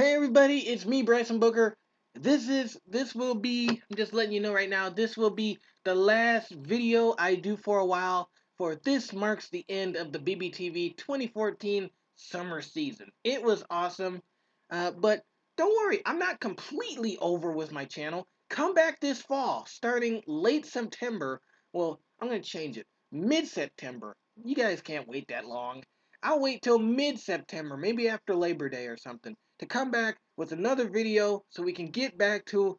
Hey everybody, it's me, Bryson Booker. This will be, I'm just letting you know right now, this will be the last video I do for a while, for this marks the end of the BBTV 2014 summer season. It was awesome, but don't worry, I'm not completely over with my channel. Come back this fall, starting late September. Well, I'm going to change it. Mid-September. You guys can't wait that long. I'll wait till mid-September, maybe after Labor Day or something, to come back with another video so we can get back to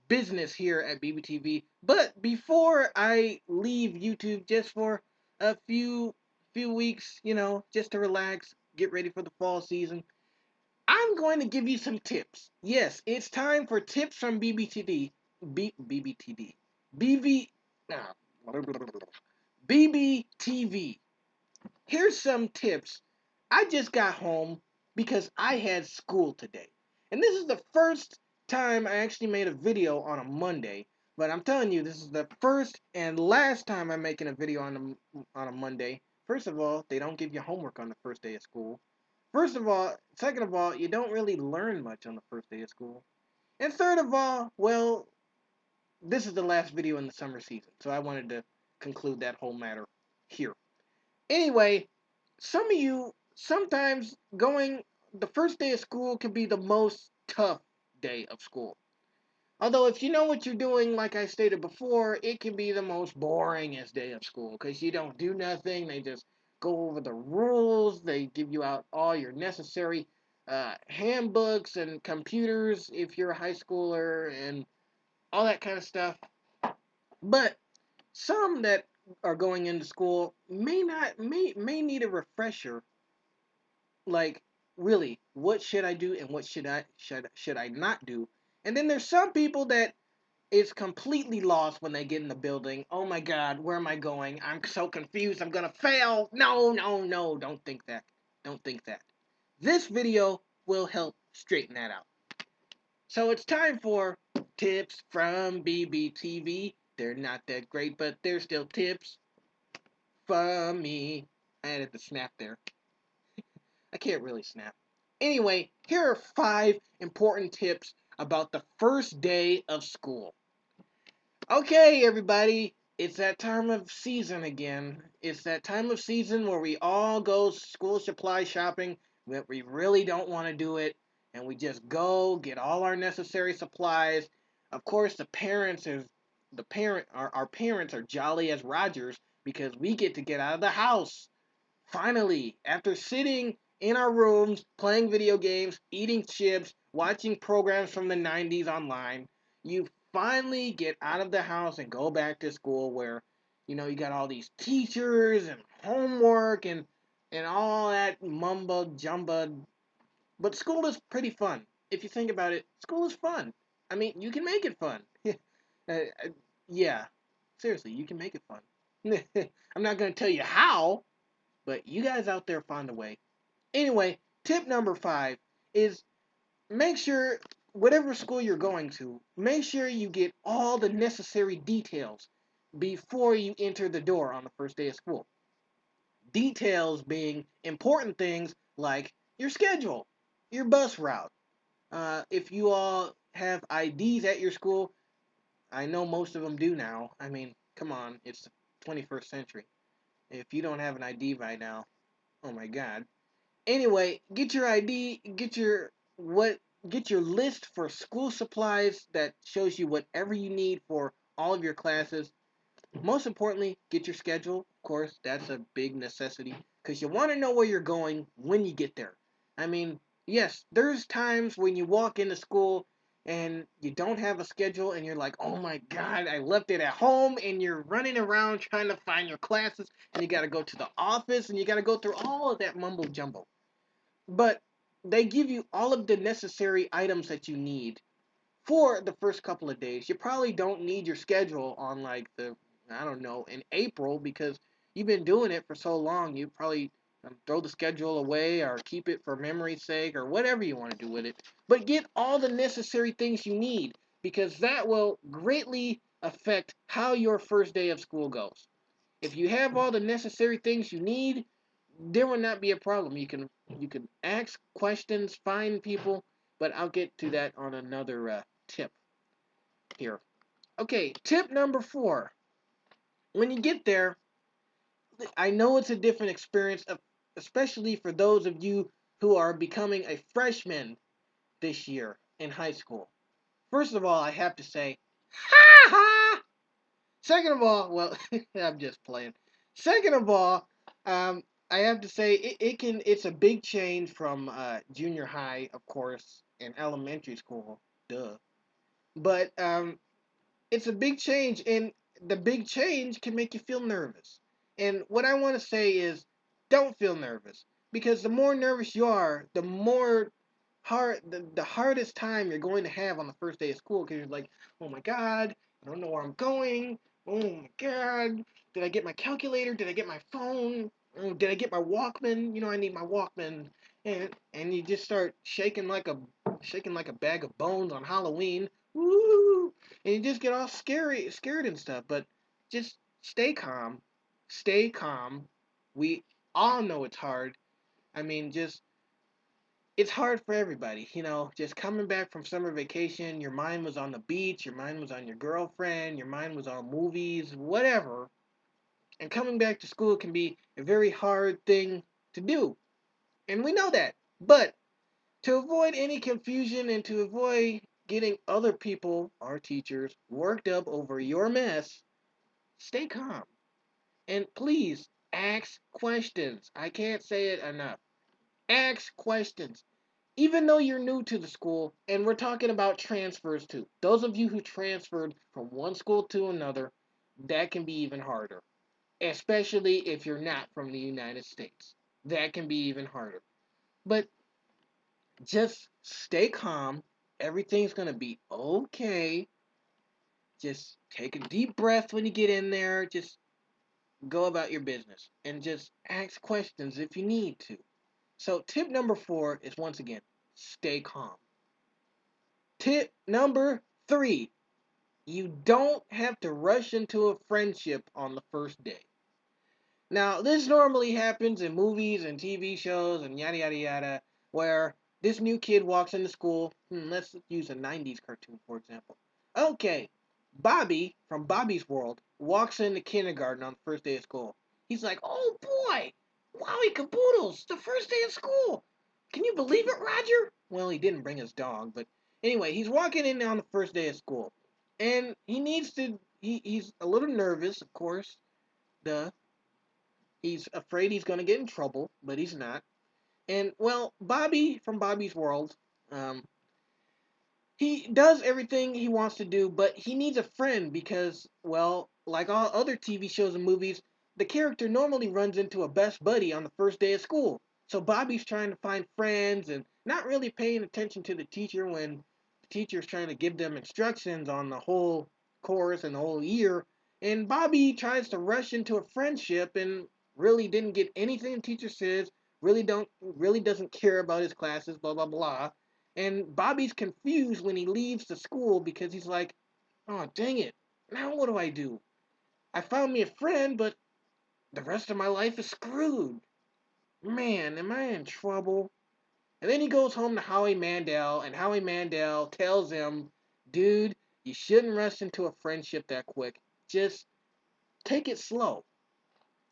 business here at BBTV. But before I leave YouTube just for a few weeks, just to relax, get ready for the fall season, I'm going to give you some tips. Yes, it's time for tips from BBTV. BBTV. BV. Nah, BBTV. Here's some tips. I just got home because I had school today. And this is the first time I actually made a video on a Monday. But I'm telling you, this is the first and last time I'm making a video on a Monday. First of all, they don't give you homework on the first day of school. Second of all, you don't really learn much on the first day of school. And third of all, well, this is the last video in the summer season. So I wanted to conclude that whole matter here. Anyway, some of you, sometimes going the first day of school can be the most tough day of school. Although if you know what you're doing, like I stated before, it can be the most boringest day of school because you don't do nothing. They just go over the rules. They give you out all your necessary handbooks and computers if you're a high schooler and all that kind of stuff. But some that are going into school may need a refresher, like, really, what should I do and what should I not do. And then there's some people that is completely lost when they get in the building. Oh my god, where am I going? I'm so confused, I'm gonna fail. No, no, no, don't think that. This video will help straighten that out. So it's time for tips from BBTV. They're not that great, but they're still tips from me. I added the snap there. I can't really snap. Anyway, here are 5 important tips about the first day of school. Okay, everybody, it's that time of season again. It's that time of season where we all go school supply shopping, but we really don't want to do it, and we just go get all our necessary supplies. Of course, our parents are jolly as Rogers because we get to get out of the house. Finally, after sitting in our rooms, playing video games, eating chips, watching programs from the 90s online, you finally get out of the house and go back to school where, you got all these teachers and homework and all that mumbo jumbo. But school is pretty fun. If you think about it, school is fun. I mean, you can make it fun. Yeah, seriously, you can make it fun. I'm not going to tell you how, but you guys out there find a way. Anyway, tip number 5 is make sure, whatever school you're going to, make sure you get all the necessary details before you enter the door on the first day of school. Details being important things like your schedule, your bus route. If you all have IDs at your school, I know most of them do now. I mean, come on, it's the 21st century. If you don't have an ID by now, oh my god. Anyway, get your ID, get your list for school supplies that shows you whatever you need for all of your classes. Most importantly, get your schedule. Of course, that's a big necessity because you want to know where you're going when you get there. I mean, yes, there's times when you walk into school and you don't have a schedule and you're like, "Oh my god, I left it at home," and you're running around trying to find your classes and you got to go to the office and you got to go through all of that mumbo jumbo. But they give you all of the necessary items that you need for the first couple of days. You probably don't need your schedule on, like, I don't know, in April because you've been doing it for so long. You probably throw the schedule away or keep it for memory's sake or whatever you want to do with it. But get all the necessary things you need because that will greatly affect how your first day of school goes. If you have all the necessary things you need, there will not be a problem. You can ask questions, find people, But I'll get to that on another tip here. Okay, tip number 4. When you get there, I know it's a different experience, especially for those of you who are becoming a freshman this year in high school. First of all, I have to say, ha ha! Second of all, well, I'm just playing. Second of all, I have to say it's a big change from junior high, of course, and elementary school, duh. But it's a big change, and the big change can make you feel nervous. And what I want to say is, don't feel nervous, because the more nervous you are, the more the hardest time you're going to have on the first day of school, because you're like, oh my god, I don't know where I'm going. Oh my god, did I get my calculator? Did I get my phone? Oh, did I get my Walkman? I need my Walkman. And you just start shaking like a bag of bones on Halloween. Woo! And you just get all scared and stuff. But just stay calm. Stay calm. We all know it's hard. I mean, just it's hard for everybody, just coming back from summer vacation, your mind was on the beach, your mind was on your girlfriend, your mind was on movies, whatever. And coming back to school can be a very hard thing to do. And we know that. But to avoid any confusion and to avoid getting other people, our teachers, worked up over your mess, stay calm. And please ask questions. I can't say it enough. Ask questions. Even though you're new to the school, and we're talking about transfers too. Those of you who transferred from one school to another, that can be even harder. Especially if you're not from the United States. That can be even harder. But just stay calm. Everything's going to be okay. Just take a deep breath when you get in there. Just go about your business and just ask questions if you need to. So, tip number 4 is once again, stay calm. Tip number 3, you don't have to rush into a friendship on the first day. Now, this normally happens in movies and TV shows and yada yada yada, where this new kid walks into school. Let's use a 90s cartoon, for example. Okay, Bobby from Bobby's World walks into kindergarten on the first day of school. He's like, oh boy, wowie caboodles, the first day of school. Can you believe it, Roger? Well, he didn't bring his dog, but anyway, he's walking in on the first day of school. And he's a little nervous, of course, duh. He's afraid he's going to get in trouble, but he's not. And, well, Bobby from Bobby's World, um, he does everything he wants to do, but he needs a friend because, well, like all other TV shows and movies, the character normally runs into a best buddy on the first day of school. So Bobby's trying to find friends and not really paying attention to the teacher when the teacher's trying to give them instructions on the whole course and the whole year. And Bobby tries to rush into a friendship and really didn't get anything the teacher says, really doesn't care about his classes, blah blah blah. And Bobby's confused when he leaves the school because he's like, oh, dang it. Now what do I do? I found me a friend, but the rest of my life is screwed. Man, am I in trouble? And then he goes home to Howie Mandel, and Howie Mandel tells him, dude, you shouldn't rush into a friendship that quick. Just take it slow.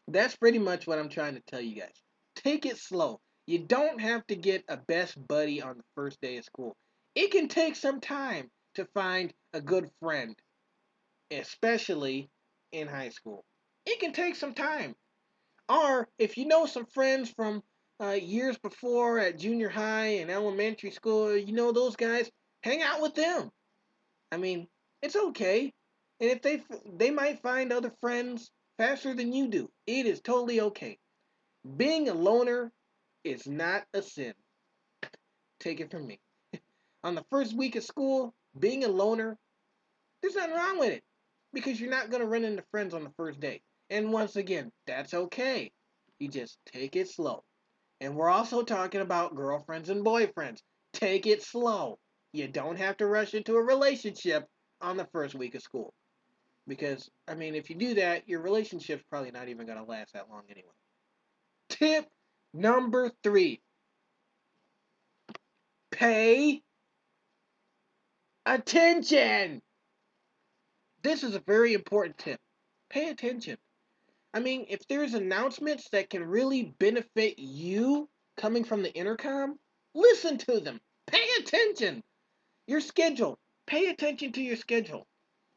That's pretty much what I'm trying to tell you guys. Take it slow. You don't have to get a best buddy on the first day of school. It can take some time to find a good friend, especially in high school. It can take some time. Or if you know some friends from years before at junior high and elementary school, those guys, hang out with them. I mean, it's okay. And if they might find other friends faster than you do. It is totally okay. Being a loner is not a sin. Take it from me. On the first week of school, being a loner, there's nothing wrong with it because you're not going to run into friends on the first day. And once again, that's okay. You just take it slow. And we're also talking about girlfriends and boyfriends. Take it slow. You don't have to rush into a relationship on the first week of school. Because, I mean, if you do that, your relationship's probably not even going to last that long anyway. Tip number 3. Pay Attention! This is a very important tip. Pay attention. I mean, if there's announcements that can really benefit you coming from the intercom, listen to them. Pay attention. Your schedule. Pay attention to your schedule.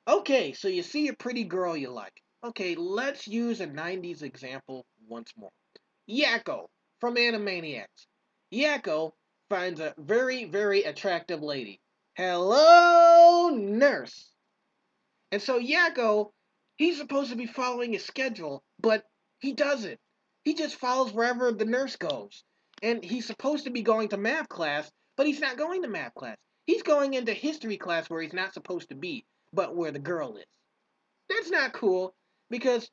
Okay, so you see a pretty girl you like. Okay, let's use a 90s example once more. Yakko from Animaniacs. Yakko finds a very, very attractive lady. Hello, nurse. And so Yakko, he's supposed to be following his schedule, but he doesn't. He just follows wherever the nurse goes. And he's supposed to be going to math class, but he's not going to math class. He's going into history class where he's not supposed to be, but where the girl is. That's not cool because,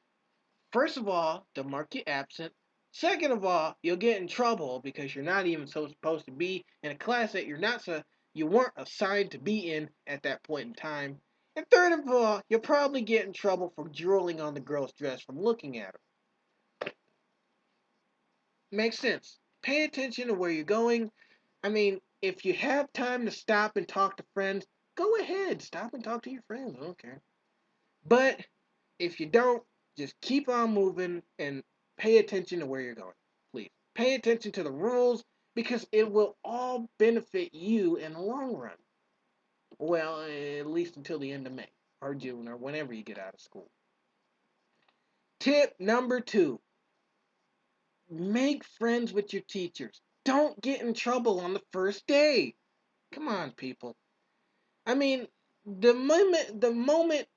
first of all, they'll mark you absent. Second of all, you'll get in trouble because you're not even so supposed to be in a class that you weren't assigned to be in at that point in time. And third of all, you'll probably get in trouble for drooling on the girl's dress from looking at her. Makes sense. Pay attention to where you're going. I mean, if you have time to stop and talk to friends, go ahead. Stop and talk to your friends. I don't care. But if you don't, just keep on moving and pay attention to where you're going. Please. Pay attention to the rules because it will all benefit you in the long run. Well, at least until the end of May or June or whenever you get out of school. Tip number 2. Make friends with your teachers. Don't get in trouble on the first day. Come on, people. I mean, the moment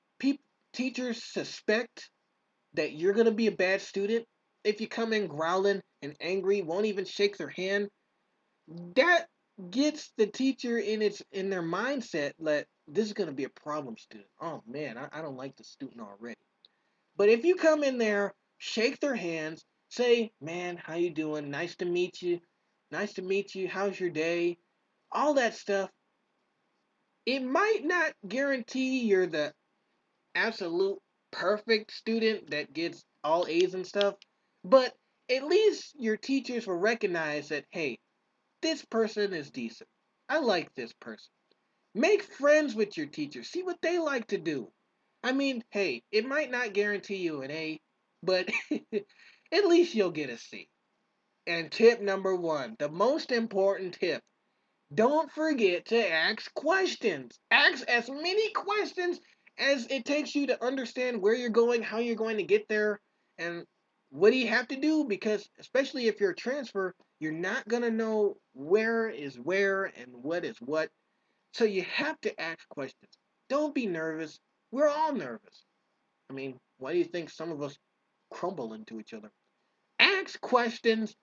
teachers suspect that you're going to be a bad student, if you come in growling and angry, won't even shake their hand, that gets the teacher in their mindset that this is going to be a problem student. Oh man, I don't like the student already. But if you come in there, shake their hands, say, man, how you doing? Nice to meet you. Nice to meet you. How's your day? All that stuff. It might not guarantee you're the absolute perfect student that gets all A's and stuff, but at least your teachers will recognize that, hey, this person is decent. I like this person. Make friends with your teachers. See what they like to do. I mean, hey, it might not guarantee you an A, but at least you'll get a C. And tip number 1, the most important tip. Don't forget to ask questions. Ask as many questions as it takes you to understand where you're going, how you're going to get there, and what do you have to do? Because, especially if you're a transfer, you're not going to know where is where and what is what. So you have to ask questions. Don't be nervous. We're all nervous. I mean, why do you think some of us crumble into each other? Ask questions.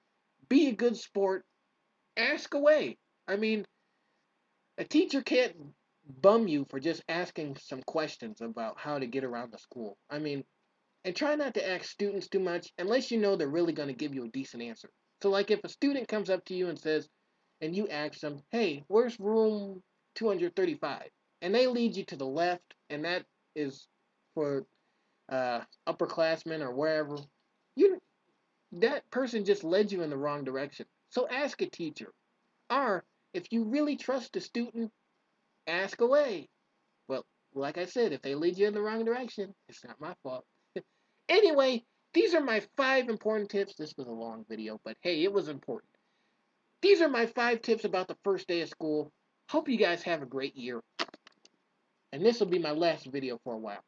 Be a good sport. Ask away. I mean, a teacher can't bum you for just asking some questions about how to get around the school. I mean, and try not to ask students too much unless you know they're really going to give you a decent answer. So, like if a student comes up to you and says, and you ask them, hey, where's room 235? And they lead you to the left, and that is for upperclassmen or wherever. You That person just led you in the wrong direction. So ask a teacher. Or if you really trust the student, ask away. Well, like I said, if they lead you in the wrong direction, it's not my fault. Anyway, these are my 5 important tips. This was a long video, but hey, it was important. These are my 5 tips about the first day of school. Hope you guys have a great year. And this will be my last video for a while.